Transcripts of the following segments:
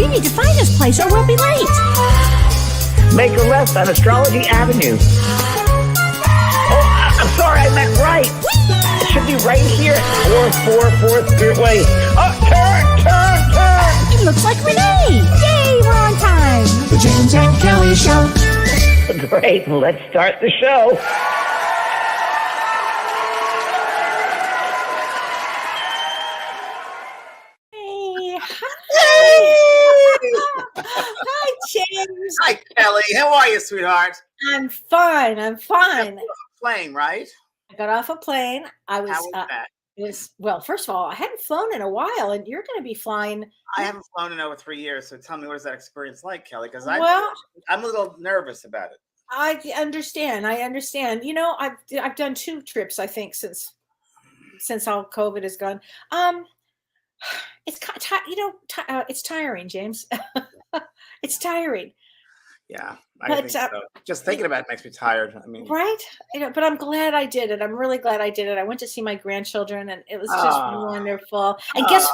We need to find this place or we'll be late. Make a left on Astrology Avenue. Oh, I'm sorry, I meant right. It should be right here. 444 Spearway. Oh, turn. It looks like Renee. Yay, we're on time. The James and Kellee Show. Great, let's start the show. Hi, James. Hi, Kellee. How are you, sweetheart? I'm fine. Plane, right? I got off a plane. How was that? Well, first of all, I hadn't flown in a while, and you're going to be flying. I haven't flown in over 3 years, so tell me, what is that experience like, Kellee? Because I'm a little nervous about it. I understand. You know, I've done 2 trips, I think, since all COVID is gone. It's tiring, James. It's tiring. Yeah, I think so. Just thinking about it makes me tired. I mean, right? But I'm glad I did it. I'm really glad I did it. I went to see my grandchildren, and it was just wonderful. And guess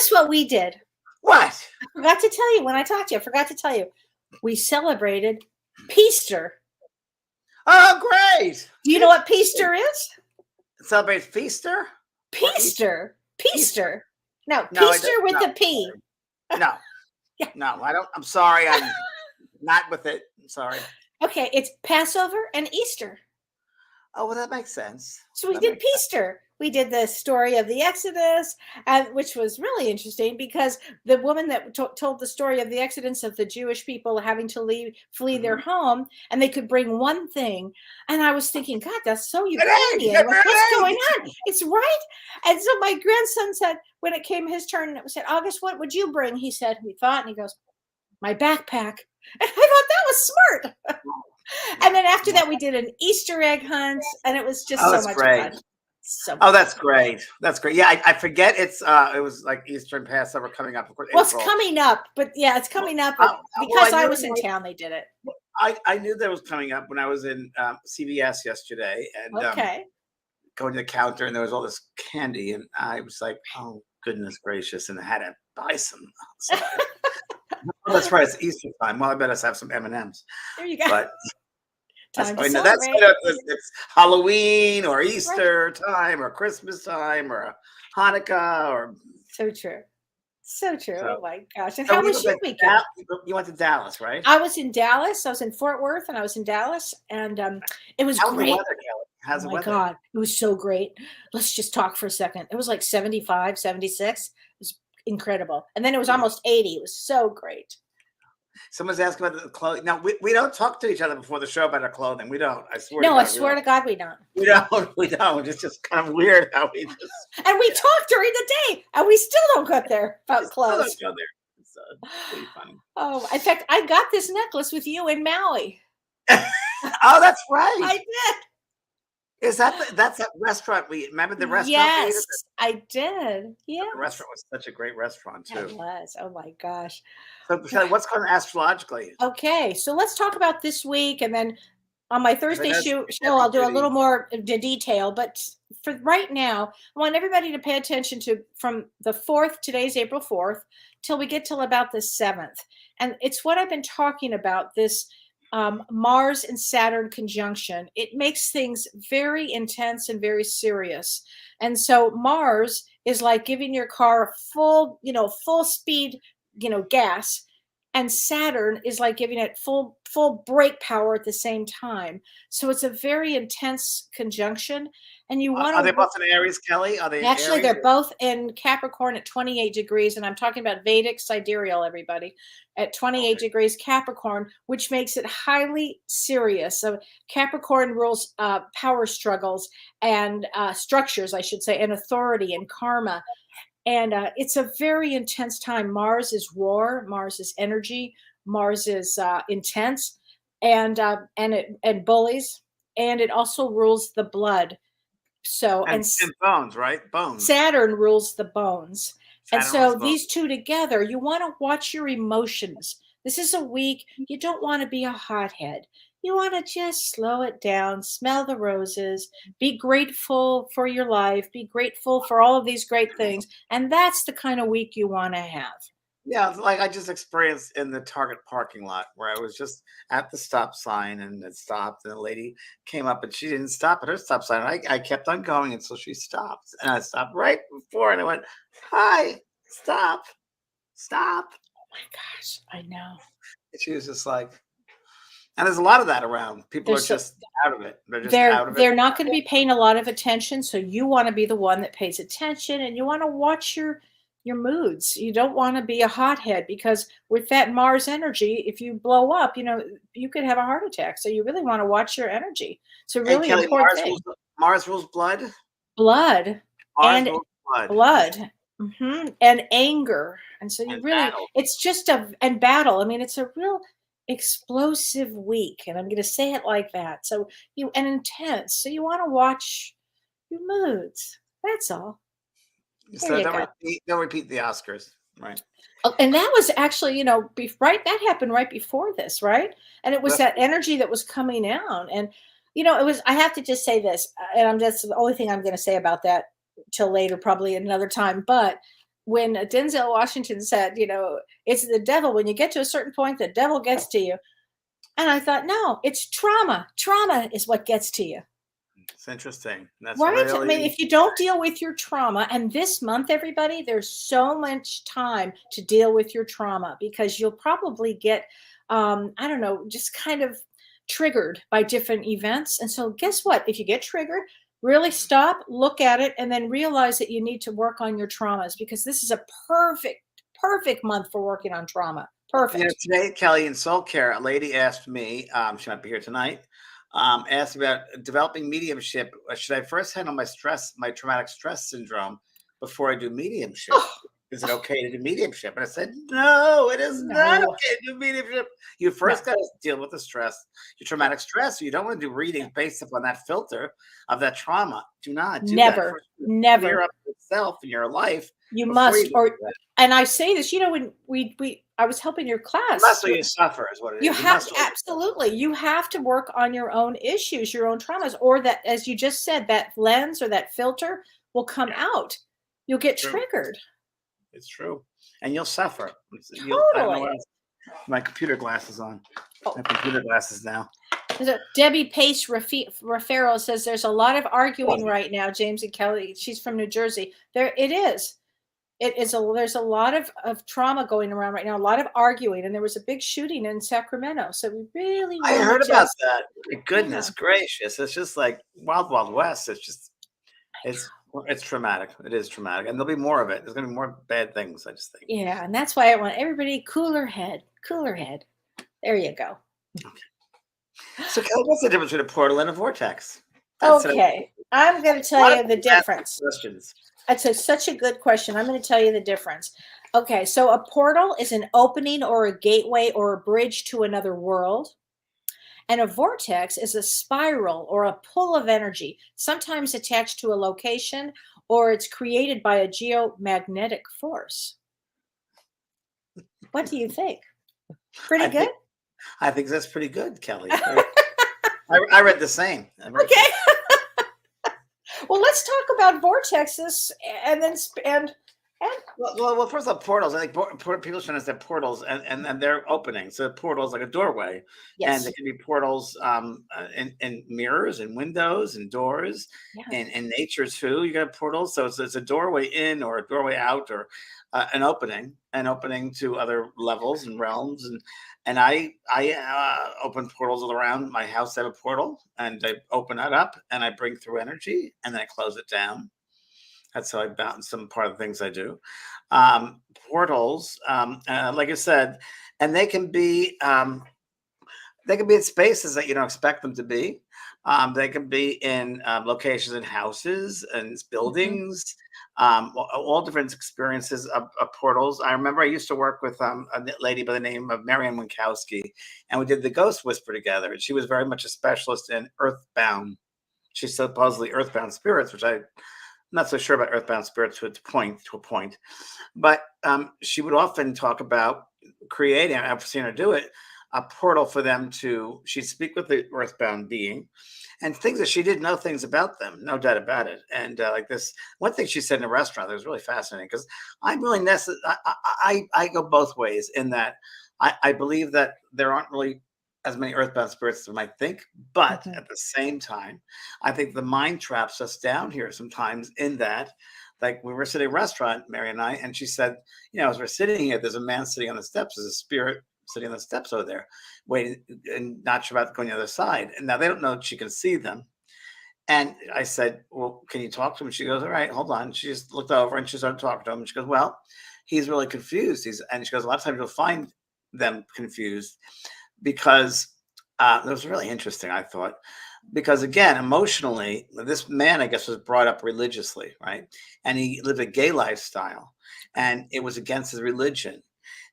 what we did? What? I forgot to tell you when I talked to you. I forgot to tell you. We celebrated Peaster. Oh, great! Do you know what Peaster is? Celebrate Feaster? Peaster. No, No, Peaster with a P. No. Yeah. No, I don't. I'm sorry. I'm not with it. I'm sorry. Okay, it's Passover and Easter. Oh, well, that makes sense. So we did Peaster. We did the story of the Exodus, which was really interesting because the woman that told the story of the Exodus of the Jewish people having to flee their home, and they could bring one thing. And I was thinking, God, that's so Ukrainian. What's going on? It's right. And so my grandson said, when it came his turn, it said, August, what would you bring? He said, we thought, and he goes, my backpack. And I thought that was smart. And then after that, we did an Easter egg hunt, and it was just so much fun. That's great. That's great. Yeah, I forget it was like Easter and Passover coming up. Of course, well, it's coming up, but yeah, it's coming up because I was in town. They did it. I knew that was coming up when I was in CVS yesterday, and going to the counter, and there was all this candy, and I was like, "Oh goodness gracious!" And I had to buy some. So, well, that's right. It's Easter time. Well, I better have some M&Ms. There you go. But that's it's Halloween or Easter time or Christmas time or Hanukkah or so true. Oh my gosh! And so how was your weekend? You went to Dallas, right? I was in Dallas. I was in Fort Worth, and I was in Dallas, and it was How's great. The weather, Kellee? How's the weather? Oh my God, it was so great. Let's just talk for a second. It was like 75, 76. It was incredible, and then it was almost 80. It was so great. Someone's asking about the clothing. Now, we don't talk to each other before the show about our clothing. We don't. I swear. No, I swear to God, we don't. We don't. It's just kind of weird how we just. And we talk during the day, and we still don't go there about clothes. Still don't go there. It's pretty funny. Oh, in fact, I got this necklace with you in Maui. Oh, that's right. I did. Is that's that restaurant we remember the restaurant? Yes, I did. Yeah, the restaurant was such a great restaurant too. It was. Oh my gosh. So, Kellee, what's going on astrologically? Okay, so let's talk about this week, and then on my Thursday show, I'll do a little more detail. But for right now, I want everybody to pay attention to from the 4th. Today's April 4th till we get till about the 7th, and it's what I've been talking about. This. Mars and Saturn conjunction. It makes things very intense and very serious. And so Mars is like giving your car full speed, gas. And Saturn is like giving it full brake power at the same time. So it's a very intense conjunction. And you want to. Are they both in Aries, Kellee? Are they actually? They're both in Capricorn at 28 degrees, and I'm talking about Vedic sidereal. Everybody at 28 degrees Capricorn, which makes it highly serious. So Capricorn rules power struggles and structures, I should say, and authority and karma. And it's a very intense time. Mars is war. Mars is energy. Mars is intense, and bullies, and it also rules the blood. So and bones, right? Bones. Saturn rules the bones. And so these two together, you want to watch your emotions. This is a week you don't want to be a hothead. You want to just slow it down, smell the roses, be grateful for your life, be grateful for all of these great things. And that's the kind of week you want to have. Yeah, it's like I just experienced in the Target parking lot where I was just at the stop sign and it stopped, and the lady came up and she didn't stop at her stop sign. I kept on going until she stopped, and I stopped right before, and I went, "Hi, stop, stop." My gosh, I know. And she was just like, and there's a lot of that around. People are There's so just out of it. They're just they're out of it. they're not going to be paying a lot of attention, so you want to be the one that pays attention, and you want to watch your moods. You don't want to be a hothead, because with that Mars energy, if you blow up, you could have a heart attack. So you really want to watch your energy. It's a Hey, really Kelly, important thing. Mars rules blood. Blood Mars and rules blood. blood, and anger, and so you And really, battle. it's just a and battle. I mean, it's a real explosive week, and I'm going to say it like that. So you and intense. So you want to watch your moods. That's all. There So you go. don't repeat the Oscars, right? Oh, and that was actually, right. That happened right before this, right? And it was That's that energy that was coming out, and it was. I have to just say this, and I'm just the only thing I'm going to say about that till later, probably another time. But when Denzel Washington said, it's the devil. When you get to a certain point, the devil gets to you. And I thought, no, it's trauma. Trauma is what gets to you. it's interesting. That's Right? I mean, really if you don't deal with your trauma, and this month, everybody, there's so much time to deal with your trauma, because you'll probably get, I don't know, just kind of triggered by different events. And so, guess what? If you get triggered, really stop, look at it, and then realize that you need to work on your traumas, because this is a perfect, perfect month for working on trauma. Perfect. today, Kelly, in soul care, a lady asked me, she might be here tonight, asked about developing mediumship. Should I first handle my traumatic stress syndrome before I do mediumship? Oh, Is it okay to do mediumship? And I said, no, it is not no, okay to do mediumship. You no. first got to deal with the stress, your traumatic stress. You don't want to do readings based upon that filter of that trauma. Do not do that. Never, First, never. clear up yourself in your life You before must, you or do that. and I say this, when I was helping your class, Unless you suffer is what it you is. You have must to, absolutely, you have to work on your own issues, your own traumas, or that, as you just said, that lens or that filter will come out. You'll get true. triggered. It's true. And you'll suffer. I don't know what Totally. else. My computer glasses on. Oh. My computer glasses now. So Debbie Pace Rafero says there's a lot of arguing right now, James and Kelly. She's from New Jersey. There it is. There's a lot of trauma going around right now, a lot of arguing, and there was a big shooting in Sacramento. So we really I want heard to about just, that. My goodness gracious. It's just like Wild Wild West. It's traumatic. It is traumatic. And there'll be more of it. There's gonna be more bad things, I just think. yeah, and that's why I want everybody cooler head, cooler head. There you go. So Kelly, what's the difference between a portal and a vortex? Okay, I'm going to tell you the difference. Questions. That's such a good question. I'm going to tell you the difference. Okay, so a portal is an opening or a gateway or a bridge to another world. And a vortex is a spiral or a pull of energy, sometimes attached to a location, or it's created by a geomagnetic force. What do you think? Pretty good? I think that's pretty good, Kelly. I read the same. Okay. Well, let's talk about vortexes, and then Well, first of all, portals. I think people should understand portals, and they're opening. So portals like a doorway, yes, and there can be portals in mirrors and windows and doors, yes, and in nature too. You got portals, so it's a doorway in or a doorway out, or an opening to other levels and realms. And I open portals all around my house. I have a portal, and I open that up, and I bring through energy, and then I close it down. That's how I balance some part of the things I do. Portals, like I said, and they can be in spaces that you don't expect them to be. They can be in locations in houses and buildings, all different experiences of portals. I remember I used to work with a lady by the name of Marianne Winkowski, and we did the Ghost Whisper together. And she was very much a specialist in earthbound. She's supposedly earthbound spirits, which I'm not so sure about earthbound spirits to a point, but she would often talk about creating. I've seen her do it. a portal for them to, she'd speak with the earthbound being and things that she didn't know things about them, no doubt about it. And like this, one thing she said in a restaurant that was really fascinating, because I'm really I go both ways in that I believe that there aren't really as many earthbound spirits as we might think, but at the same time, I think the mind traps us down here sometimes in that, like we were sitting at a restaurant, Mary and I, and she said, as we're sitting here, there's a man sitting on the steps, there's a spirit sitting on the steps over there, waiting and not sure about going the other side. And now they don't know that she can see them. And I said, well, can you talk to him? She goes, all right, hold on. She just looked over and she started talking to him. And she goes, well, he's really confused. And she goes, a lot of times you'll find them confused because it was really interesting, I thought, because again, emotionally, this man, I guess, was brought up religiously, right? And he lived a gay lifestyle and it was against his religion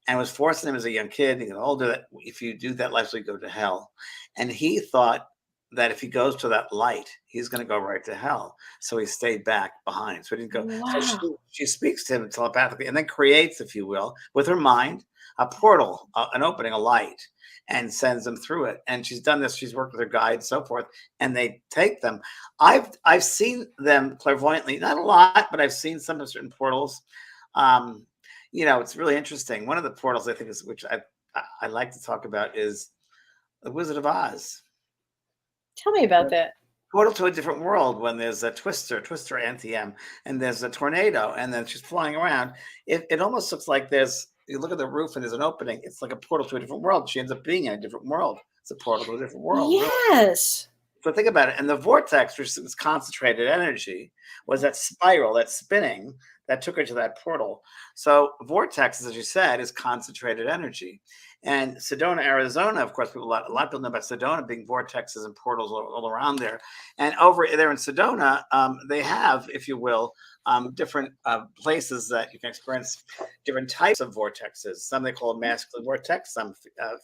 and was forcing him as a young kid to get older that if you do that lifestyle, you go to hell. And he thought that if he goes to that light, he's going to go right to hell. So he stayed back behind. So he didn't go. Wow. So she speaks to him telepathically and then creates, if you will, with her mind, a portal, an opening, a light, and sends them through it. And she's done this. She's worked with her guides, so forth, and they take them. I've seen them clairvoyantly, not a lot, but I've seen some of certain portals. It's really interesting. One of the portals I think is, which I like to talk about, is the Wizard of Oz. Tell me about that. Portal to a different world when there's a twister anti-M, and there's a tornado, and then she's flying around. It almost looks like you look at the roof and there's an opening. It's like a portal to a different world. She ends up being in a different world. It's a portal to a different world. Yes. Really. So think about it. And the vortex, which is concentrated energy, was that spiral, that spinning that took her to that portal. So vortex, as you said, is concentrated energy. And Sedona, Arizona, of course, a lot of people know about Sedona being vortexes and portals all around there. And over there in Sedona, they have, if you will, different places that you can experience different types of vortexes. Some they call a masculine vortex, some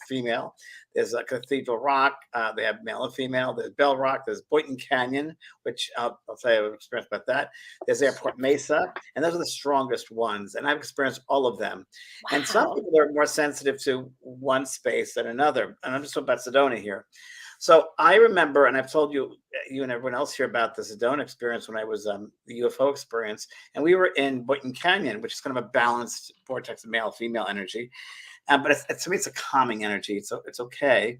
female. There's a Cathedral Rock. They have male and female. There's Bell Rock. There's Boynton Canyon, which I'll tell you I've experienced about that. There's Airport Mesa. And those are the strongest ones. And I've experienced all of them. Wow. And some people are more sensitive to one space than another. And I'm just talking about Sedona here. So I remember, and I've told you and everyone else here about the Sedona experience when I was the UFO experience, and we were in Boynton Canyon, which is kind of a balanced vortex of male, female energy. But to me, it's a calming energy. So it's okay.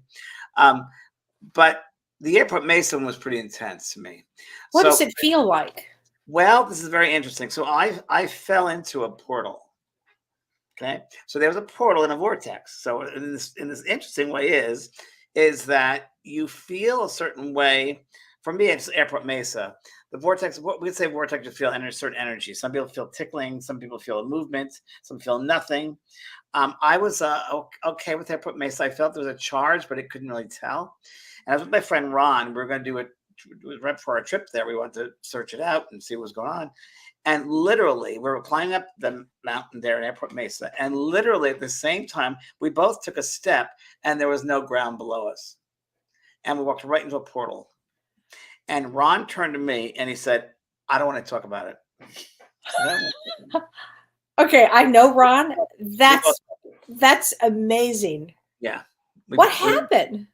But the Airport Mesa was pretty intense to me. What does it feel like? Well, this is very interesting. So I fell into a portal. Okay. So there was a portal in a vortex. So in this interesting way is that you feel a certain way. For me, it's Airport Mesa. The vortex, what we'd say vortex, you feel certain energy. Some people feel tickling. Some people feel a movement. Some feel nothing. I was okay with Airport Mesa. I felt there was a charge, but it couldn't really tell. And I was with my friend Ron. We were going to do it right before our trip there. We wanted to search it out and see what was going on. And literally, we were climbing up the mountain there in Airport Mesa. And literally at the same time, we both took a step and there was no ground below us. And we walked right into a portal. And Ron turned to me and he said, I don't want to talk about it. Okay, I know Ron. That's amazing. Yeah. What happened?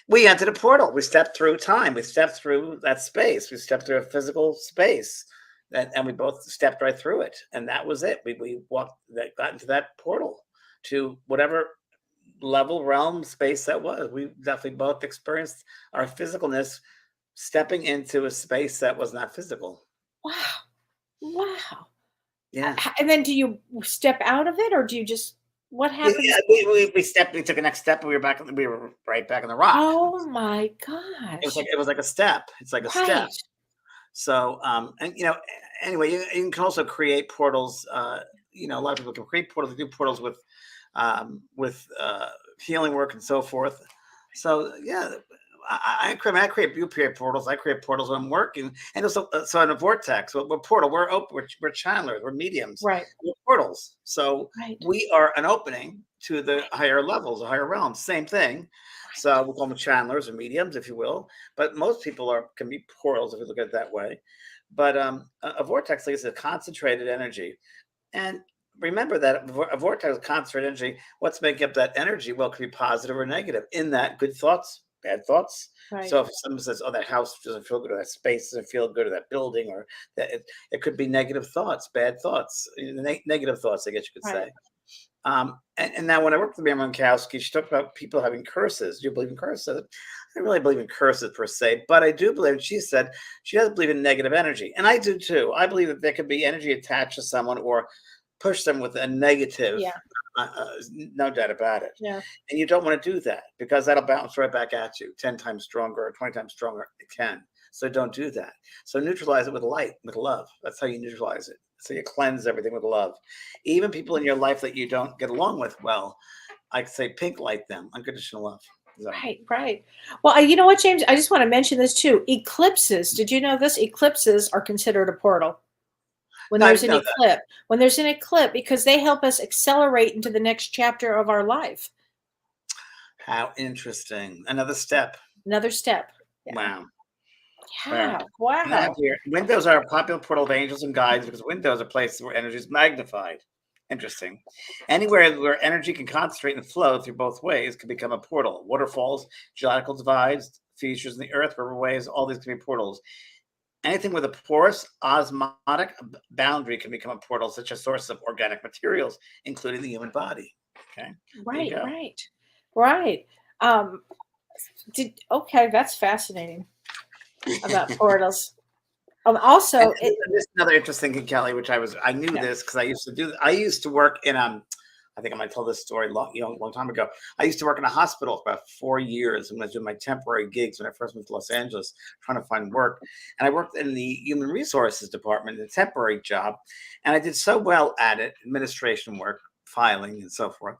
We entered a portal. We stepped through time. We stepped through that space. We stepped through a physical space. And we both stepped right through it. And that was it. We got into that portal to whatever level, realm, space that was. We definitely both experienced our physicalness stepping into a space that was not physical. Wow. Yeah. And then do you step out of it, or do you just, what happens? Yeah, we took a next step and we were right back in the rock. Oh my gosh. It was like a step. It's like a step. So, anyway, you can also create portals. A lot of people can create portals. They do portals with healing work and so forth. So, yeah, I create portals. I create portals when I'm working. And also, so in a vortex, we're portal. We're open. We're channelers. We're mediums. Right. We're portals. So we are an opening to the higher levels, the higher realms. Same thing. So we call them channelers or mediums, if you will. But most people can be portals if you look at it that way. But a vortex is a concentrated energy. And remember that a vortex is concentrated energy. What's making up that energy? Well, it could be positive or negative. In that, good thoughts, bad thoughts. Right. So if someone says, "Oh, that house doesn't feel good," or "that space doesn't feel good," or "that building," or that it could be negative thoughts, bad thoughts, negative thoughts, I guess you could Right. say. And now when I worked with Mary Monkowski, she talked about people having curses. Do you believe in curses? I don't really believe in curses per se, but I do believe, she said she doesn't believe in negative energy. And I do too. I believe that there could be energy attached to someone or push them with a negative, Yeah. no doubt about it. Yeah. And you don't want to do that because that'll bounce right back at you 10 times stronger or 20 times stronger. It can. So don't do that. So neutralize it with light, with love. That's how you neutralize it. So you cleanse everything with love. Even people in your life that you don't get along with well, I could say pink light them, unconditional love. So, Right, right. Well, you know what, James? I just want to mention this too. Eclipses. Did you know this? Eclipses are considered a portal when no, I there's didn't an know that. eclipse. When there's an eclipse, because they help us accelerate into the next chapter of our life. How interesting. Another step. Another step. Yeah. Wow. Yeah. Wow. And I have Wow. here, windows are a popular portal of angels and guides because windows are places where energy is magnified. Interesting. Anywhere where energy can concentrate and flow through both ways can become a portal. Waterfalls, geological divides, features in the earth, riverways, all these can be portals. Anything with a porous osmotic boundary can become a portal, such as sources of organic materials, including the human body. Okay, there you Right, go. right. Right. Um, okay, that's fascinating about portals. Also, And this is another interesting thing, Kelly, which I knew yeah. this because I used to work in I think I might tell this story long time ago. I used to work in a hospital for about 4 years when I was doing my temporary gigs when I first moved to Los Angeles, trying to find work. And I worked in the human resources department, a temporary job, and I did so well at it, administration work, filing, and so forth.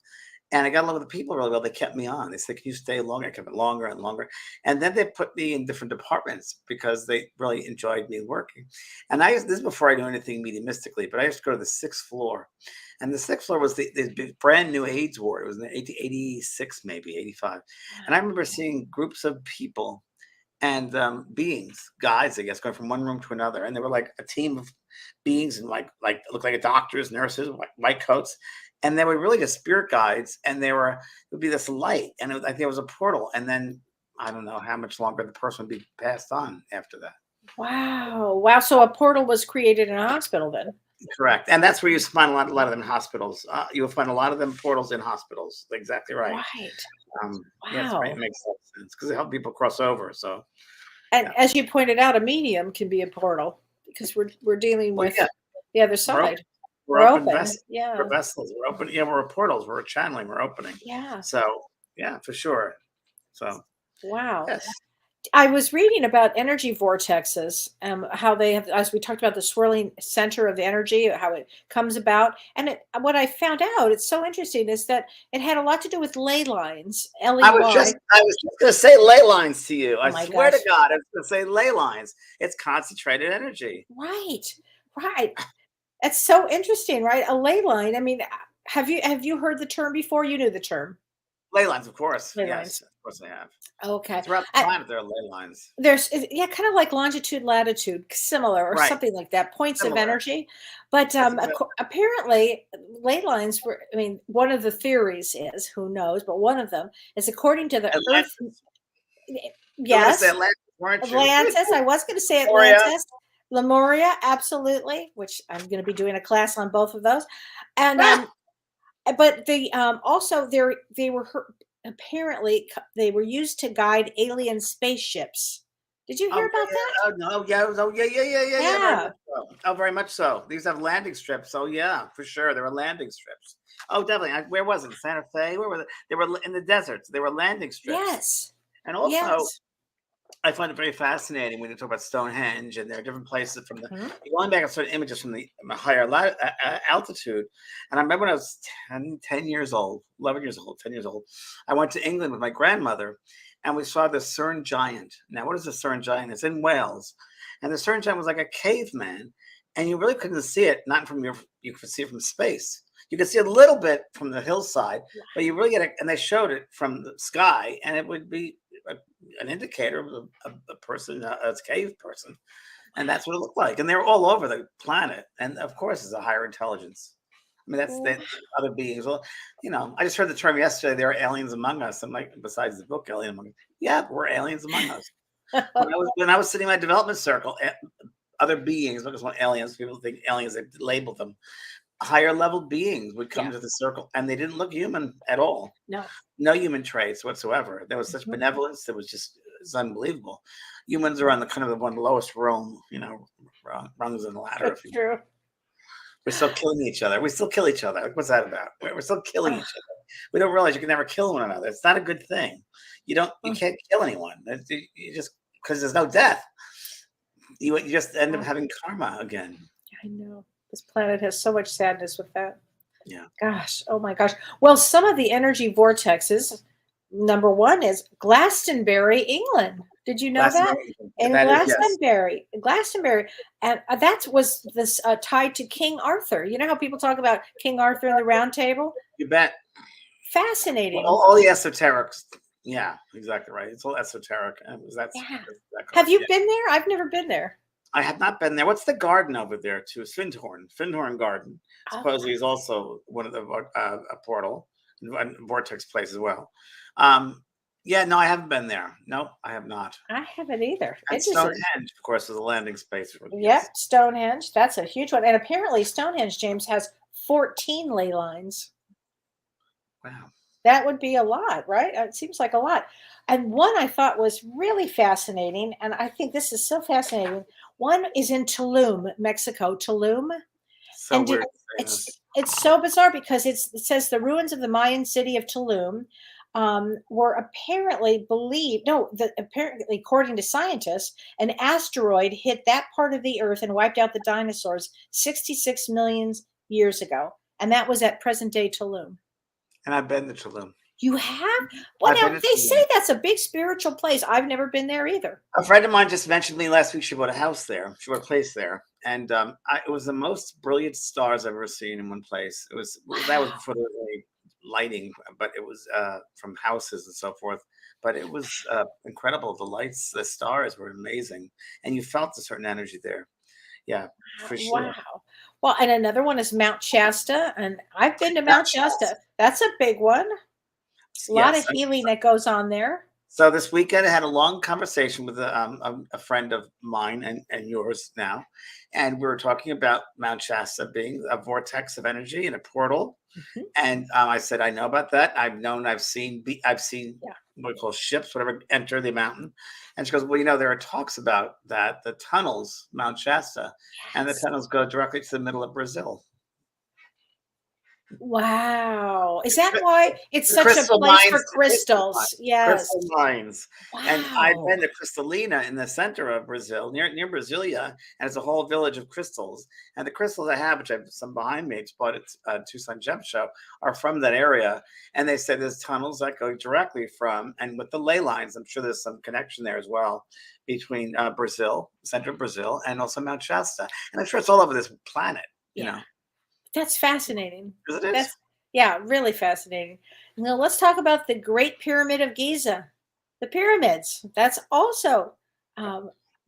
And I got along with the people really well. They kept me on. They said, "Can you stay longer?" I kept it longer and longer. And then they put me in different departments because they really enjoyed me working. And this is before I knew anything mediumistically, but I used to go to the sixth floor. And the sixth floor was the brand new AIDS ward. It was in 1886, maybe 85. And I remember seeing groups of people and beings, guys, I guess, going from one room to another. And they were like a team of beings and like looked like doctors, nurses, white coats. And they were really just spirit guides. And it would be this light. And I think it was a portal. And then I don't know how much longer the person would be passed on after that. Wow. Wow. So a portal was created in a hospital then. Correct. And that's where you find a lot of them in hospitals. You'll find a lot of them portals in hospitals. Exactly right. Right. Yeah, it's great. It Wow. makes sense because it helps people cross over. So, And yeah. as you pointed out, a medium can be a portal because we're dealing Well, with yeah, the other we're side. we're We're open open. vessels. Yeah. We're vessels. We're open. Yeah, we're portals. We're channeling. We're opening. Yeah. So, yeah, for sure. So, Wow. yes. I was reading about energy vortexes, how they have, as we talked about, the swirling center of the energy, how it comes about. And what I found out, it's so interesting, is that it had a lot to do with ley lines, Ley. I was just going to say ley lines to you. Oh I my swear to gosh. God, I was going to say ley lines. It's concentrated energy. Right. Right. It's so interesting, right? A ley line. I mean, have you heard the term before? You knew the term, Ley lines, of course. ley Yes, lines. of course I have. Okay. Throughout the planet, there are ley lines. Yeah, kind of like longitude, latitude, similar or Right. something like that, points of Similar. energy. But That's exactly. apparently, ley lines were, I mean, one of the theories is, who knows, but one of them is according to the Earth. Atlantis. You were going to say Yes, Atlantis, weren't you? Atlantis. I was going to say Gloria. Atlantis, Lemuria, absolutely, which I'm going to be doing a class on both of those. And but they also they were apparently they were used to guide alien spaceships. Did you Oh, hear yeah, about that? yeah. Oh, no. Yeah. Oh, yeah. Very Yeah. much so. Oh, very much so. These have landing strips. Oh, yeah, for sure. There were landing strips. Oh, definitely. Where was it? Santa Fe? Where were they? They were in the deserts. They were landing strips. Yes. And also, Yes. I find it very fascinating when you talk about Stonehenge, and there are different places from Mhm. going back at certain images from the higher altitude. And I remember when I was 10 years old, 11 years old, 10 years old, I went to England with my grandmother, and we saw the Cern Giant. Now, what is the Cern Giant? It's in Wales. And the Cern Giant was like a caveman, and you really couldn't see it, not from you could see it from space. You could see a little bit from the hillside, but you really get it. And they showed it from the sky, and it would be an indicator of a person, a cave person. And that's what it looked like. And they were all over the planet. And of course, it's a higher intelligence. I mean, that's the other beings. Well, I just heard the term yesterday. There are aliens among us. I'm like, besides the book, Alien Among Us. Yeah, we're aliens among us. When I was sitting in my development circle, other beings, because when aliens, people think aliens, they label them. Higher level beings would come to the circle, and they didn't look human at all. No human traits whatsoever. There was such benevolence. It's unbelievable. Humans are on the kind of the lowest rung, rungs in the ladder. That's true. We're still killing each other. We still kill each other. Like, what's that about? We're still killing each other. We don't realize you can never kill one another. It's not a good thing. You can't kill anyone. You just, because there's no death. You just end up having karma again. I know. This planet has so much sadness with that. Yeah. Gosh. Oh my gosh. Well, some of the energy vortexes, number one is Glastonbury, England. Did you know that? In Glastonbury, and that was this tied to King Arthur. You know how people talk about King Arthur and the Round Table? You bet. Fascinating. All the esoterics. Yeah, exactly right. It's all esoteric. Have you been there? I've never been there. I have not been there. What's the garden over there too? Findhorn Garden. Supposedly is also one of the a portal, vortex place as well. Yeah, no, I haven't been there. No, I have not. I haven't either. And Stonehenge, of course, is a landing space. Yep, Stonehenge. That's a huge one. And apparently Stonehenge, James, has 14 ley lines. Wow. That would be a lot, right? It seems like a lot. And one I thought was really fascinating, and I think this is so fascinating. One is in Tulum, Mexico. Tulum. So weird. It's so bizarre because it says the ruins of the Mayan city of Tulum were apparently apparently, according to scientists, an asteroid hit that part of the earth and wiped out the dinosaurs 66 million years ago. And that was at present day Tulum. And I've been to Tulum. You have? Well, now they say that's a big spiritual place. I've never been there either. A friend of mine just mentioned to me last week she bought a house there. She bought a place there. And it was the most brilliant stars I've ever seen in one place. That was before there was any lighting, but it was from houses and so forth. But it was incredible. The lights, the stars were amazing. And you felt a certain energy there. Yeah, for sure. Wow. Well, and another one is Mount Shasta. And I've been to Mount Shasta. That's a big one. A lot of healing that goes on there. So this weekend, I had a long conversation with a friend of mine and yours now, and we were talking about Mount Shasta being a vortex of energy and a portal. Mm-hmm. And I said, I know about that. I've seen what we call ships, whatever, enter the mountain. And she goes, well, there are talks about that, the tunnels, Mount Shasta, and the tunnels go directly to the middle of Brazil. Wow. Is that why it's such a place for crystals? Yes. Crystal mines. Wow. And I've been to Cristalina in the center of Brazil, near Brasilia, and it's a whole village of crystals. And the crystals I have, which I have some behind me, it's bought at Tucson Gem Show, are from that area. And they say there's tunnels that go directly from, and with the ley lines, I'm sure there's some connection there as well between Brazil, center of Brazil, and also Mount Shasta. And I'm sure it's all over this planet, you know. That's fascinating. It is. Really fascinating. Now let's talk about the Great Pyramid of Giza. The pyramids. That's also a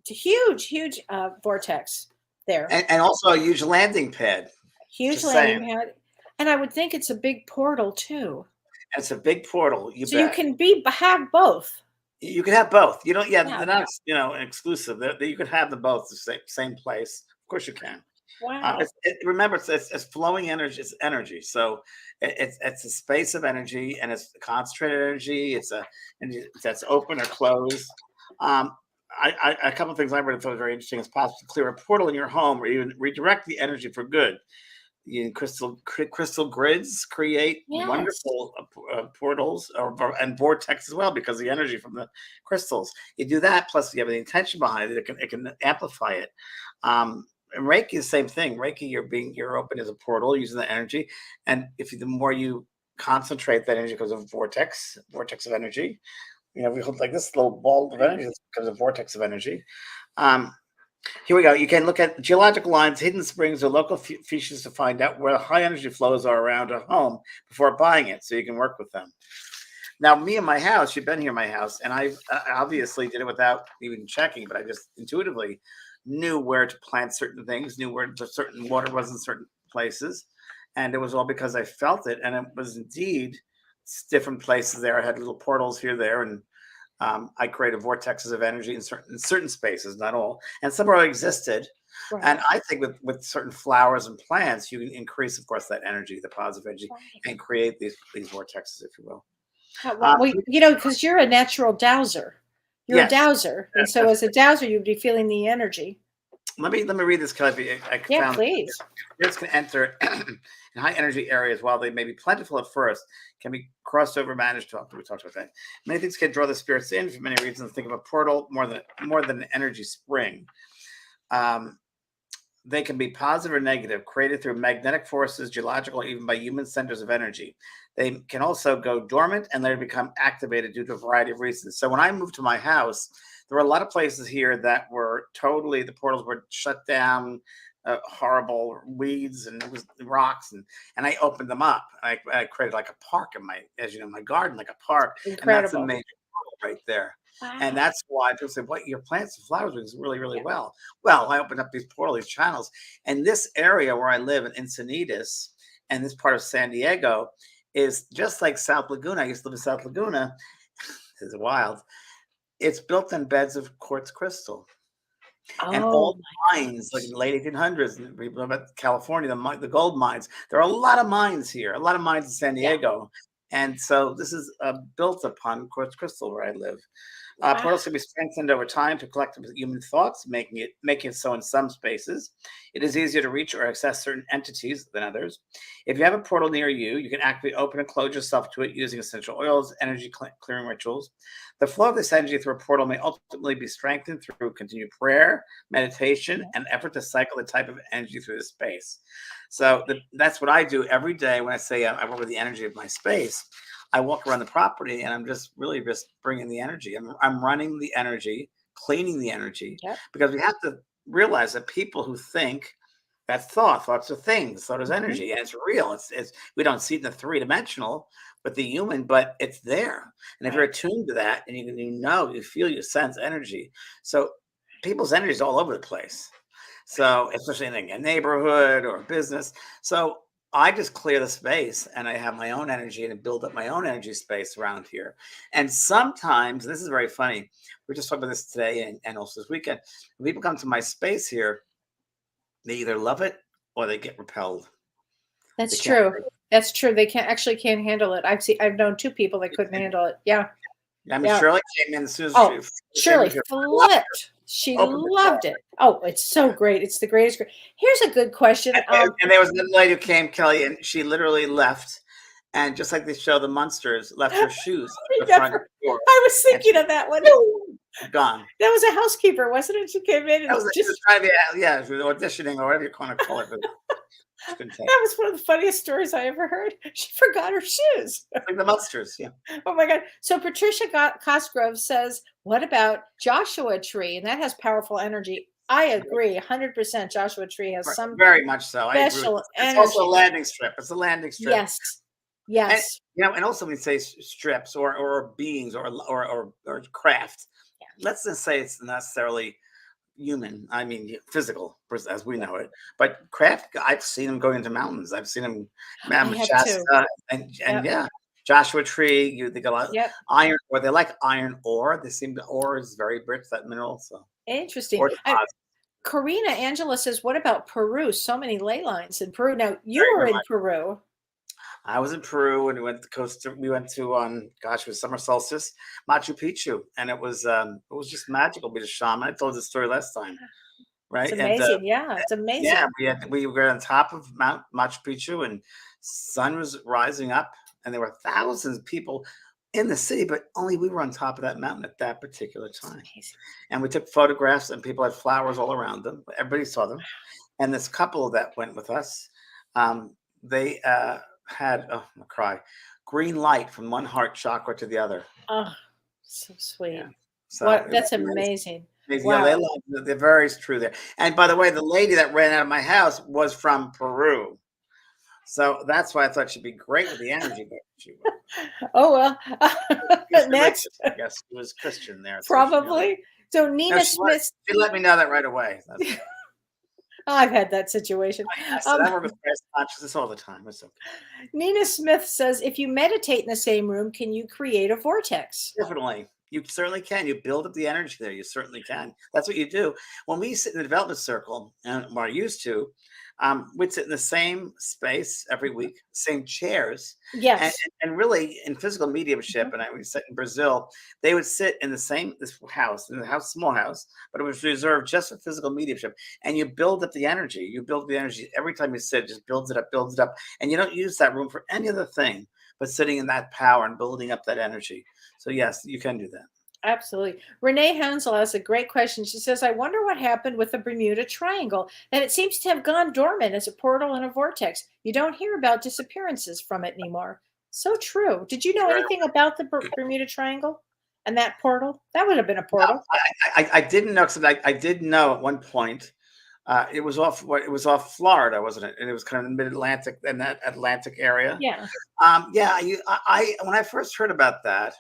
huge vortex there. And also a huge landing pad. Huge landing pad. And I would think it's a big portal too. It's a big portal. You can have both. You can have both. They're not exclusive. You could have them both the same place. Of course you can. Wow. Remember, it's flowing energy. It's energy. So it's a space of energy, and it's concentrated energy. It's that's open or closed. A couple of things I read thought was very interesting. It's possible to clear a portal in your home or even redirect the energy for good. Crystal grids create wonderful portals and vortex as well because of the energy from the crystals. You do that, plus you have the intention behind it. It can amplify it. And Reiki is the same thing. Reiki, you're open as a portal using the energy, and the more you concentrate that energy, because of vortex of energy. We hold like this little ball of energy because of vortex of energy. Here we go. You can look at geological lines, hidden springs, or local features to find out where high energy flows are around a home before buying it, so you can work with them. Now, me and my house, you've been here in my house, and I obviously did it without even checking, but I just intuitively knew where to plant certain things, knew where certain water was in certain places. and it was all because I felt it, and it was indeed different places there. I had little portals here, there, and I created vortexes of energy in certain spaces, not all, and some already existed. Right. And I think with certain flowers and plants, you can increase, of course, that energy, the positive energy, and create these vortexes, if you will. Well, you know, because you're a natural dowser. You're a Yes. dowser, and so as a dowser, you'd be feeling the energy. Let me read this, Kelly. Yeah, please. Spirits can enter in high energy areas while they may be plentiful at first, can be crossed over, managed to. We talked about that. Many things can draw the spirits in for many reasons. Think of a portal more than an energy spring. They can be positive or negative, created through magnetic forces, geological, or even by human centers of energy. They can also go dormant and later become activated due to a variety of reasons. So when I moved to my house, there were a lot of places here that were totally, the portals were shut down, horrible weeds and it was rocks, and I opened them up. I created like a park in my, as you know, my garden, like a park. Incredible. And that's a major portal right there. Wow. And that's why people say, "What, your plants and flowers do really, really well." Well, I opened up these portals, these channels, and this area where I live in Encinitas, and this part of San Diego is just like South Laguna. I used to live in South Laguna. It's wild. It's built on beds of quartz crystal. And all mines, like in the late 1800s, and we know about California, the gold mines. There are a lot of mines here, a lot of mines in San Diego. And so this is built upon quartz crystal where I live. Portals can be strengthened over time to collect human thoughts, making it so in some spaces. It is easier to reach or access certain entities than others. If you have a portal near you, you can actively open and close yourself to it using essential oils, energy clearing rituals. The flow of this energy through a portal may ultimately be strengthened through continued prayer, meditation, and effort to cycle the type of energy through the space. So that's what I do every day when I say I work with the energy of my space. I walk around the property and I'm just really just bringing the energy. I'm running the energy, cleaning the energy, because we have to realize that people who think, that's thoughts are things, thought is energy, and it's real. It's we don't see it in the three-dimensional with the human, but it's there. And if you're attuned to that and you feel, you sense energy. So people's energy is all over the place. So especially in a neighborhood or a business. So I just clear the space and I have my own energy and build up my own energy space around here. And sometimes, this is very funny, we were just talking about this today and also this weekend, when people come to my space here, they either love it or they get repelled. That's true. That's true. They can't handle it. I've known two people that couldn't handle it. Yeah. I mean, Shirley came in as soon as Shirley flipped. She loved it. Oh, it's so great. It's the greatest. Here's a good question. And there was a lady who came, Kelly, and she literally left. And just like they show the monsters, left her shoes at the front door. I was thinking of that one. Gone. That was a housekeeper, wasn't it? She came in and she was trying to be, she was auditioning or whatever you want to call it. That was one of the funniest stories I ever heard. She forgot her shoes. Like the monsters, yeah. Oh my God. So Patricia Cosgrove says, what about Joshua Tree? And that has powerful energy. I agree, 100%. Joshua Tree has some very much so. Special energy. It's also a landing strip. It's a landing strip. Yes. And also when you say strips or beings or craft, let's just say it's not necessarily human, I mean physical as we know it, but craft, I've seen them going into mountains. I've seen them Shasta and Joshua Tree. They got a lot of iron, or they like iron ore. They seem ore is very rich, that mineral. So interesting. Karina Angela says, what about Peru? So many ley lines in Peru. Now you were in Peru. I was in Peru and we went to it was summer solstice, Machu Picchu, and it was just magical. We just shaman. I told the story last time, right? It's amazing. It's amazing. Yeah, we were on top of Mount Machu Picchu, and sun was rising up, and there were thousands of people in the city, but only we were on top of that mountain at that particular time. And we took photographs, and people had flowers all around them. Everybody saw them, and this couple that went with us, they had green light from one heart chakra to the other. Oh, so sweet. Yeah. So that's amazing. Wow. Yeah, they're very true there. And by the way, the lady that ran out of my house was from Peru. So that's why I thought she'd be great with the energy. Oh, well. Next. I guess it was Christian there. Probably. So Nina Smith. She let me know that right away. Oh, I've had that situation. I said I work with Christ consciousness all the time. It's okay. Nina Smith says, if you meditate in the same room, can you create a vortex? Definitely. You certainly can. You build up the energy there. You certainly can. That's what you do. When we sit in the development circle, and we're used to, we'd sit in the same space every week, same chairs. And, Yes. and really in physical mediumship, and I would sit in Brazil, they would sit in the same in the house, small house, but it was reserved just for physical mediumship. And you build up the energy. You build the energy every time you sit, it just builds it up. And you don't use that room for any other thing but sitting in that power and building up that energy. So yes, you can do that. Absolutely. Renee Hansel has a great question. She says, I wonder what happened with the Bermuda Triangle, that it seems to have gone dormant as a portal and a vortex. You don't hear about disappearances from it anymore. So true. Did you know anything about the Bermuda Triangle and that portal? That would have been a portal. No, I didn't know, because I did know at one point. It was off Florida, wasn't it? And it was kind of the mid-Atlantic, in that Atlantic area. Yeah. Yeah. I when I first heard about that,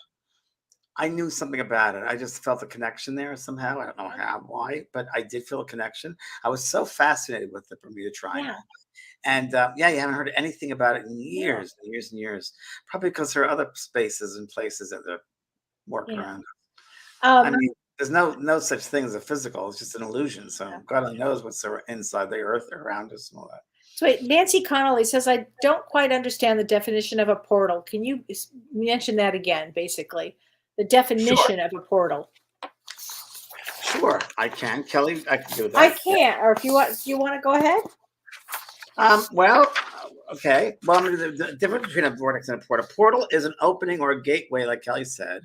I knew something about it. I just felt a connection there somehow. I don't know how, why, but I did feel a connection. I was so fascinated with the Bermuda Triangle. Yeah. And yeah, you haven't heard anything about it in years and years and years. Probably because there are other spaces and places that they're working Yeah. around. I mean, there's no such thing as a physical. It's just an illusion. So God only knows what's inside the earth around us and all that. So wait, Nancy Connolly says, I don't quite understand the definition of a portal. Can you mention that again, basically? The definition of a portal. Sure, I can. Kellee, I can do that. I can't. Or if you want, do you want to go ahead? Well, okay. Well, I'm gonna do the difference between a vortex and a portal. A portal is an opening or a gateway, like Kellee said,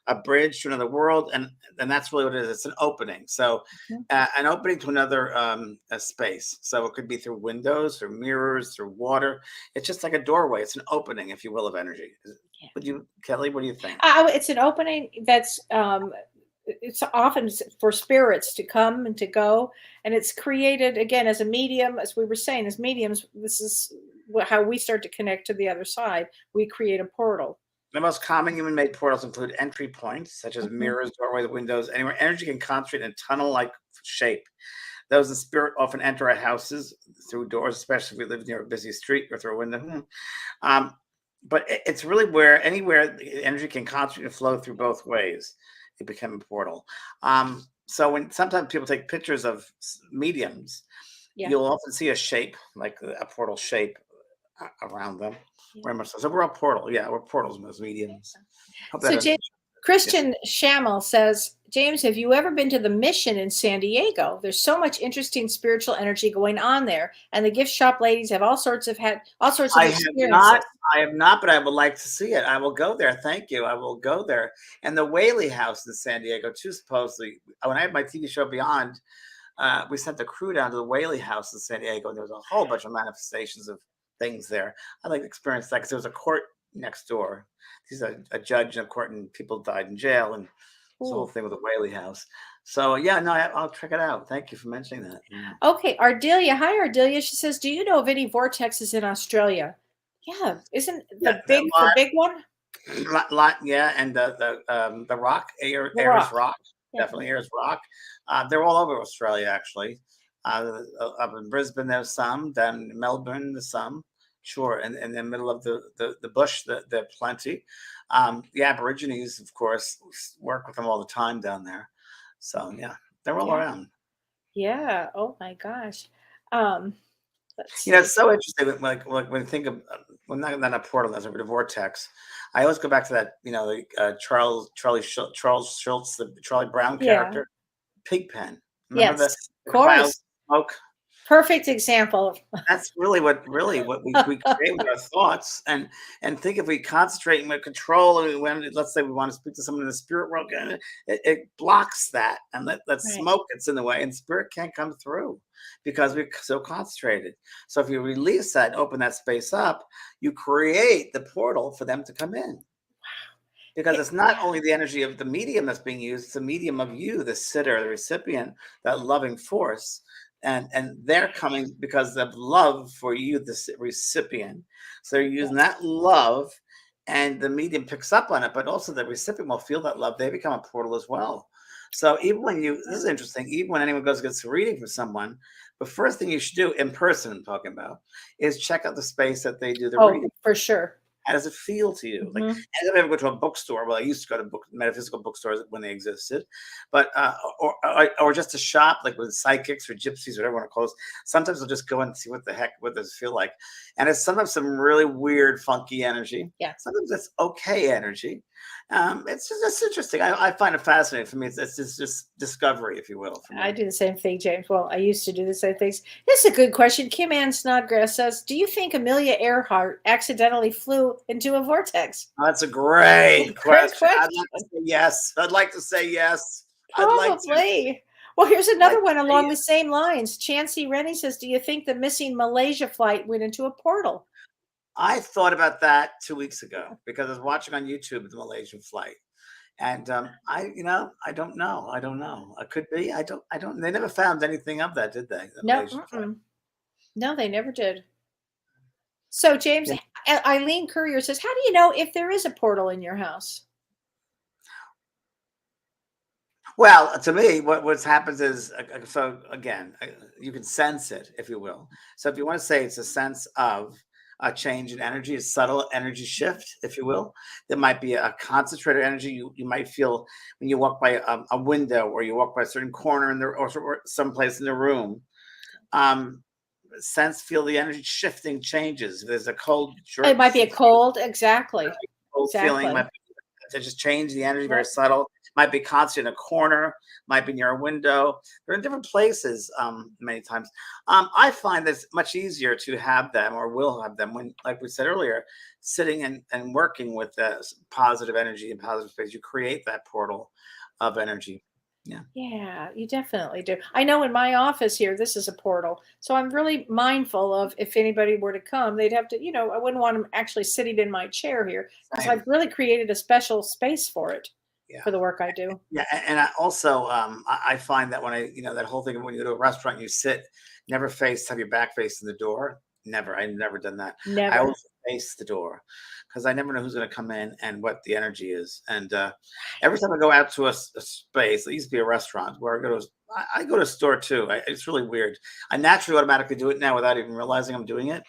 a bridge to another world, and that's really what it is. It's an opening. So, an opening to another a space. So it could be through windows, through mirrors, through water. It's just like a doorway. It's an opening, if you will, of energy. Would you, Kellee? What do you think? It's an opening that's it's often for spirits to come and to go, and it's created again as a medium, as we were saying, as mediums. This is how we start to connect to the other side. We create a portal. The most common human-made portals include entry points such as mirrors, doorways, windows, anywhere energy can concentrate in a tunnel-like shape. Those in spirit often enter our houses through doors, especially if we live near a busy street or through a window. But it's really where anywhere the energy can concentrate and flow through both ways, it became a portal. So when sometimes people take pictures of mediums, you'll often see a shape, like a portal shape around them. Very much so. So we're a portal. Yeah, we're portals as mediums. So Christian Schammel says, James, have you ever been to the Mission in San Diego? There's so much interesting spiritual energy going on there, and the gift shop ladies have all sorts of experiences. I have not, but I would like to see it. I will go there. Thank you. I will go there. And the Whaley House in San Diego too. Supposedly, when I had my TV show Beyond, we sent the crew down to the Whaley House in San Diego, and there was a whole bunch of manifestations of things there. I'd like to experience that because there was a court next door. He's a judge in a court, and people died in jail, and the whole thing with the Whaley House. So yeah, no, I'll check it out. Thank you for mentioning that. Okay, Ardelia. Hi, Ardelia. She says, do you know of any vortexes in Australia? Yeah, isn't the big one? Yeah, and the rock, Ayers Rock, definitely Ayers Rock. They're all over Australia, actually. Up in Brisbane, there's some. Down in Melbourne, there's some. Sure, and in the middle of the bush, there are plenty. The Aborigines, of course, work with them all the time down there. So yeah, they're all around. Yeah. Oh my gosh. It's so interesting. Like when you think of not a portal, as a vortex. I always go back to that. Charles Schultz, the Charlie Brown character, Pigpen. Remember yes, of course. Smoke. Perfect example. That's really what we create with our thoughts, and think if we concentrate and we control, and let's say we want to speak to someone in the spirit world, and it blocks that, and that smoke gets in the way, and spirit can't come through because we're so concentrated. So if you release that, open that space up, you create the portal for them to come in. Because it's not only the energy of the medium that's being used; it's the medium of you, the sitter, the recipient, that loving force. And they're coming because of love for you, the recipient. So they're using that love, and the medium picks up on it, but also the recipient will feel that love. They become a portal as well. So even when this is interesting, even when anyone goes gets a reading from someone, the first thing you should do in person, I'm talking about, is check out the space that they do the Oh, reading. for sure. How does it feel to you? Like, Mhm. I never go to a bookstore. Well, I used to go to metaphysical bookstores when they existed, but or just a shop like with psychics or gypsies, whatever you want to call it. Sometimes I'll just go in and see what the heck, what does it feel like, and it's sometimes some really weird, funky energy. Yeah. Sometimes it's okay energy. It's interesting. I find it fascinating. For me, it's just discovery, if you will. For I me. do the same thing, James. Well, I used to do the same things. This is a good question. Kim Ann Snodgrass says, "Do you think Amelia Earhart accidentally flew into a vortex?" That's a great Great question. I'd question. like to say yes. I'd like to say yes. I'd like to. Probably. Well, here's Like another to one say along yes. the same lines. Chancey Rennie says, "Do you think the missing Malaysia flight went into a portal?" I thought about that 2 weeks ago because I was watching on YouTube the Malaysian flight, and I don't know. I don't know. It could be. I don't. I don't. They never found anything of that, did they? The No, Malaysian flight. no, they never did. So, James, Yeah. Eileen Courier says, "How do you know if there is a portal in your house?" Well, to me, what happens is so again, you can sense it, if you will. So if you want to say it's a sense of a change in energy, a subtle energy shift, if you will, there might be a concentrated energy. You might feel when you walk by a window or you walk by a certain corner in there or someplace in the room. Um, feel the energy shifting changes. If there's a cold, It might be a cold. Exactly. cold feeling, Exactly. might to just change the energy, very Yep. subtle. Might be constant in a corner, might be near a window. They're in different places many times. I find that it's much easier to have them or will have them when, like we said earlier, sitting and working with positive energy and positive space. You create that portal of energy. Yeah. Yeah, you definitely do. I know in my office here, this is a portal. So I'm really mindful of if anybody were to come, they'd have to, I wouldn't want them actually sitting in my chair here because Same. I've really created a special space for it Yeah. for the work I do. Yeah, and I also I find that when that whole thing of when you go to a restaurant, you sit, never have your back facing the door. Never, I've never done that. I Never. always face the door because I never know who's going to come in and what the energy is. And every time I go out to a space, it used to be a restaurant where I go to a store too. It's really weird. I naturally automatically do it now without even realizing I'm doing it.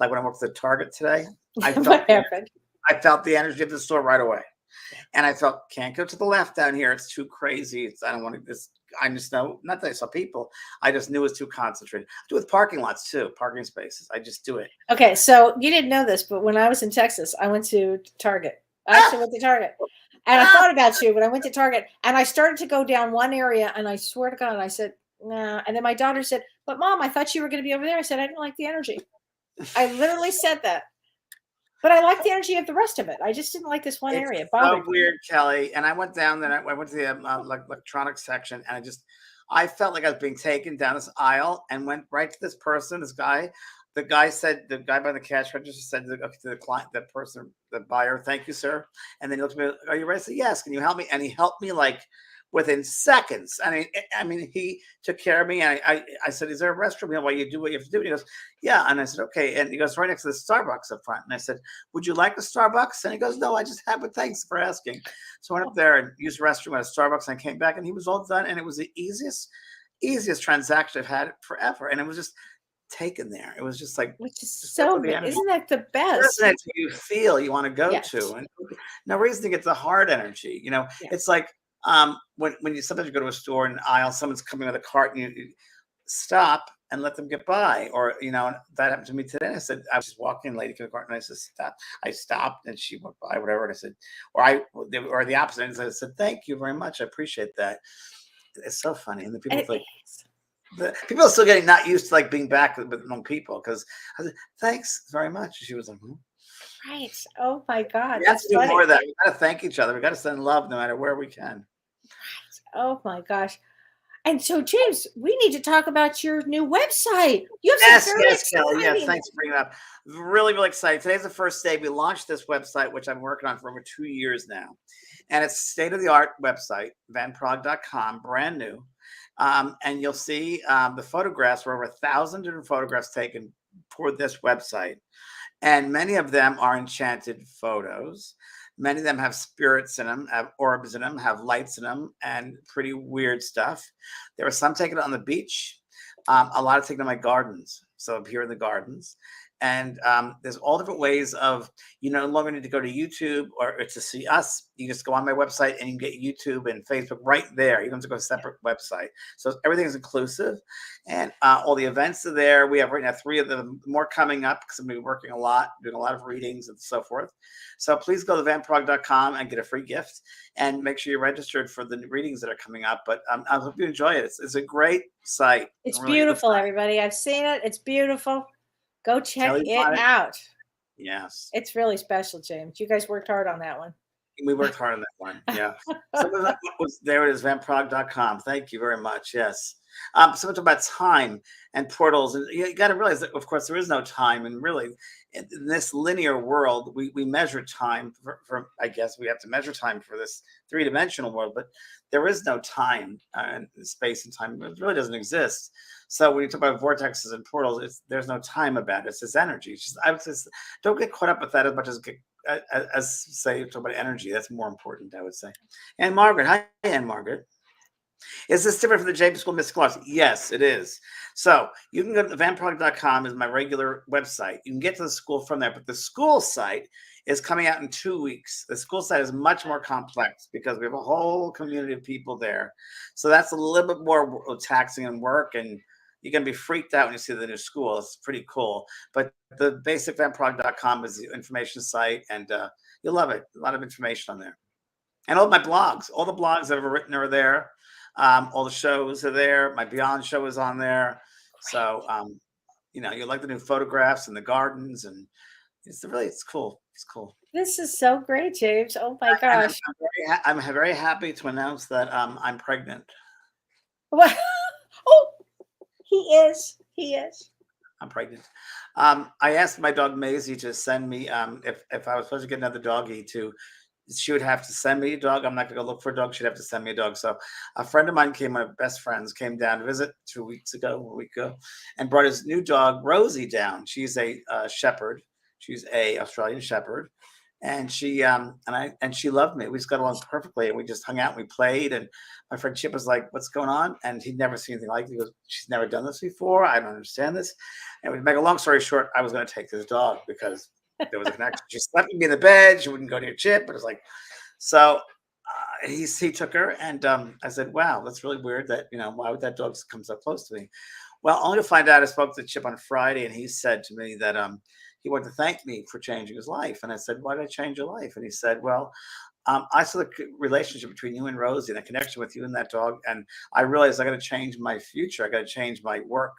Like when I worked at Target today, I What happened? I felt the energy of the store right away. And I felt can't go to the left down here. It's too crazy. I don't want to. I just know. Not that I saw people. I just knew it was too concentrated. I do it with parking lots too, parking spaces. I just do it. Okay, so you didn't know this, but when I was in Texas, I went to Target. I actually went to Target. And I thought about you when I went to Target and I started to go down one area and I swear to God, I said, nah. And then my daughter said, "But Mom, I thought you were going to be over there." I said, "I didn't like the energy." I literally said that. But I like the energy of the rest of it. I just didn't like this one It's area. It so bothered me. weird, Kelly. And I went down there. I went to the like electronics section, and I felt like I was being taken down this aisle, and went right to this person, this guy. The guy said, the guy by the cash register said to the client, the person, the buyer, "Thank you, sir." And then he looked at me, "Are you ready?" I said, "Yes." "Can you help me?" And he helped me like within seconds. I mean, he took care of me. And I said, "Is there a restroom here while you do what you have to do?" And he goes, "Yeah." And I said, "Okay." And he goes, "Right next to the Starbucks up front." And I said, "Would you like a Starbucks?" And he goes, "No, I just have it. Thanks for asking." So I went up there and used the restroom at a Starbucks and I came back and he was all done. And it was the easiest transaction I've had forever. And it was just taken there. It was just like, Which is just go so, for the energy. isn't that the best? Person that you feel you want to go Yes. to, and no reason to get the hard energy. Yeah. It's like when you sometimes you go to a store in an aisle, someone's coming with a cart, and you stop and let them get by. Or that happened to me today. I said I was just walking, lady came to the cart, and I said stop. I stopped, and she went by, whatever. And I said, or the opposite. And I said, "Thank you very much. I appreciate that." It's so funny, and the people And like. People are still getting not used to like being back among people because I said, "Thanks very much." She was like, "Hmm." right. Oh my God. We have That's to do funny. more of that. We got to thank each other. We got to send love no matter where we can. Oh my gosh. And so, James, we need to talk about your new website. You have some Yes, very yes, Kelly. Yes, exciting. thanks for bringing it up. Really, really excited. Today's the first day we launched this website, which I'm working on for over 2 years now. And it's state of the art website, vanprog.com, brand new. And you'll see the photographs, were over 1,000 different photographs taken for this website. And many of them are enchanted photos. Many of them have spirits in them, have orbs in them, have lights in them, and pretty weird stuff. There were some taken on the beach, a lot of taken in my gardens. So up here in the gardens. And there's all different ways of, you no longer need to go to YouTube or to see us. You just go on my website and you can get YouTube and Facebook right there. You don't have to go to a separate website. So everything is inclusive. And all the events are there. We have right now 3 of them, more coming up because I'm going to be working a lot, doing a lot of readings and so forth. So please go to vanprog.com and get a free gift and make sure you're registered for the readings that are coming up. But I hope you enjoy it. It's a great site. It's really beautiful, everybody. I've seen it. It's beautiful. Go check Kellee it out. Yes. It's really special, James. You guys worked hard on that one. We worked hard on that one. Yeah. So there it is, vanprog.com. Thank you very much. Yes. So much about time and portals. And you got to realize that, of course, there is no time. And really, in this linear world, we measure time for, I guess we have to measure time for this 3-dimensional world, but there is no time and space and time. It really doesn't exist. So when you talk about vortexes and portals, there's no time about it. It's just energy. It's just, I would just don't get caught up with that as much as say talk about energy. That's more important, I would say. And Margaret, hi, and Margaret. Is this different from the James School of Mystical Arts? Yes, it is. So you can go to vanprog.com is my regular website. You can get to the school from there, but the school site is coming out in 2 weeks. The school site is much more complex because we have a whole community of people there. So that's a little bit more taxing and work, and you're going to be freaked out when you see the new school. It's pretty cool. But the basic vanprog.com is the information site, and you'll love it. A lot of information on there. And all my blogs, all the blogs I've ever written are there. All the shows are there. My Beyond show is on there. So, you know, you like the new photographs and the gardens, and it's cool. It's cool. This is so great, James. Oh my gosh. I'm very happy to announce that I'm pregnant. What? Oh, he is. He is. I'm pregnant. I asked my dog Maisie to send me, if I was supposed to get another doggy, she would have to send me a dog. I'm not going to go look for a dog. She'd have to send me a dog. So a friend of mine my best friends came down to visit a week ago, and brought his new dog, Rosie, down. She's a shepherd. She's a Australian shepherd. And she she loved me. We just got along perfectly, and we just hung out and we played. And my friend Chip was like, "What's going on?" And he'd never seen anything like it. He goes, "She's never done this before. I don't understand this." And to make a long story short, I was going to take this dog because there was a connection. She slept with me in the bed. She wouldn't go near Chip. But it was like, so he took her, and I said, "Wow, that's really weird. That why would that dog come so close to me?" Well, only to find out, I spoke to Chip on Friday, and he said to me that he wanted to thank me for changing his life. And I said, "Why did I change your life?" And he said, "Well, I saw the relationship between you and Rosie and the connection with you and that dog. And I realized I got to change my future. I got to change my work.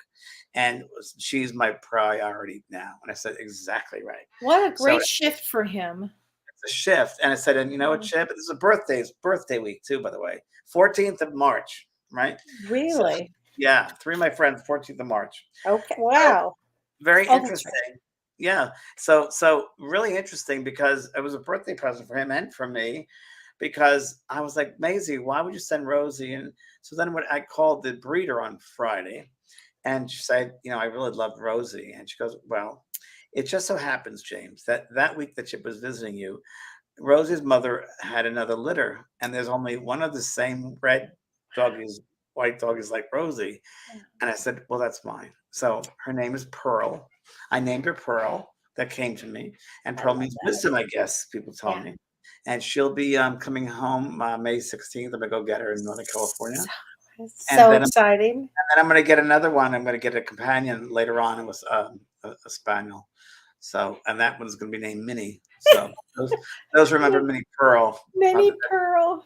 And she's my priority now." And I said, "Exactly right." What a great shift for him. It's a shift. And I said, "And you know what, Chip? This is a birthday week too, by the way. 14th of March, right?" Really? So, yeah. 3 of my friends, 14th of March. Okay. Wow. Very interesting. Right. Yeah. So really interesting, because it was a birthday present for him and for me, because I was like, "Maisie, why would you send Rosie?" And so then when I called the breeder on Friday, and she said, "I really loved Rosie." And she goes, "Well, it just so happens, James, that week that Chip was visiting you, Rosie's mother had another litter, and there's only one of the same red doggies, white doggies like Rosie." And I said, "Well, that's mine." So her name is Pearl. I named her Pearl. That came to me. And Pearl means wisdom, I guess, people tell me. And she'll be coming home May 16th. I'm going to go get her in Northern California. So exciting. And then I'm going to get another one. I'm going to get a companion later on. It was a spaniel. So, and that one's going to be named Minnie. So those remember Minnie Pearl. Minnie Pearl.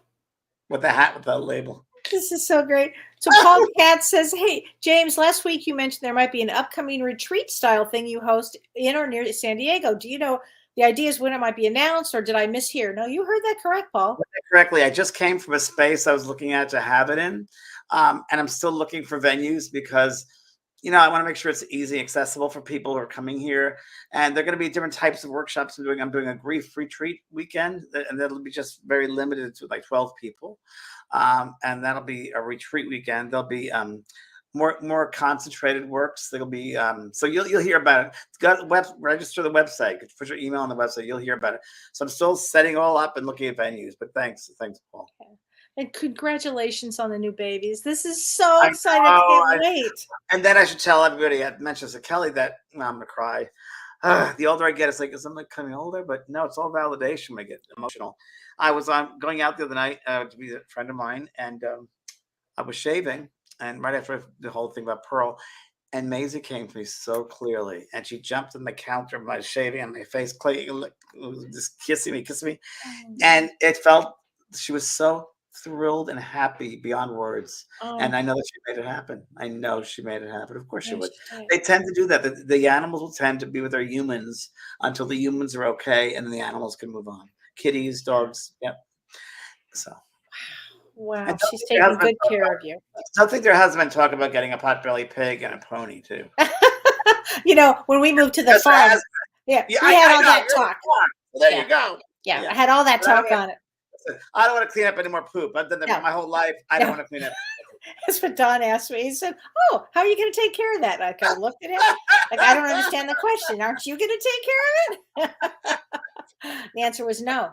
With the hat with the label. This is so great. So Paul Katz says, "Hey, James, last week you mentioned there might be an upcoming retreat style thing you host in or near San Diego. Do you know the idea is when it might be announced, or did I mishear?" No, you heard that correct, Paul. Correctly. I just came from a space I was looking at to have it in. And I'm still looking for venues because, I want to make sure it's easy, accessible for people who are coming here. And they're going to be different types of workshops I'm doing a grief retreat weekend, and that'll be just very limited to like 12 people. And that'll be a retreat weekend. There'll be more concentrated works. There'll be so you'll hear about it. Register the website. Put your email on the website. You'll hear about it. So I'm still setting all up and looking at venues. But thanks, Paul. Okay. And congratulations on the new babies. This is so exciting. I can't wait. And then I should tell everybody, I mentioned to Kellee that I'm gonna cry. The older I get, it's like, is I'm becoming older? But no, it's all validation when I get emotional. I was going out the other night to be a friend of mine, and I was shaving, and right after the whole thing about Pearl, and Maisie came to me so clearly, and she jumped on the counter of my shaving on my face, just kissing me, and it felt, she was so thrilled and happy beyond words. And I know that she made it happen. I know she made it happen. Of course she would. They tend to do that. The animals will tend to be with their humans until the humans are okay, and then the animals can move on. Kitties, dogs, yep. So. Wow, she's taking good care of you. I think there has been talk about getting a potbelly pig and a pony too. When we moved to the farm, we had all that talk. Well, there you go. Yeah, I had all that talk on it. I don't want to clean up any more poop. I've done that my whole life. I don't want to clean up. That's what Don asked me. He said, "Oh, how are you going to take care of that?" And I kind of looked at him like, "I don't understand the question. Aren't you going to take care of it?" The answer was no.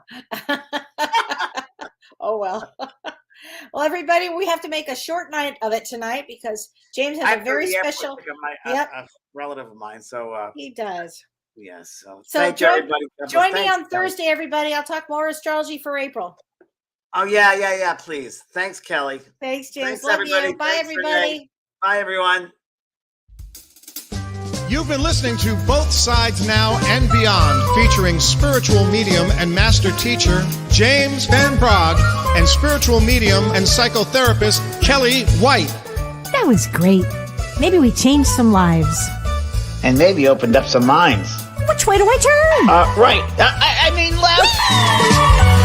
Oh well. Well, everybody, we have to make a short night of it tonight because James has a very special. A relative of mine. So he does. Yes. So thank you, everybody. Join me on Thursday, everybody. I'll talk more astrology for April. Oh yeah, please. Thanks, Kellee. Thanks, James. Thanks, Love everybody. you. Bye, Thanks, everybody. Renee. Bye, everyone. You've been listening to Both Sides Now and Beyond, featuring spiritual medium and master teacher James Van Praagh and spiritual medium and psychotherapist Kellee White. That was great. Maybe we changed some lives. And maybe opened up some minds. Which way do I turn? Right. I mean left.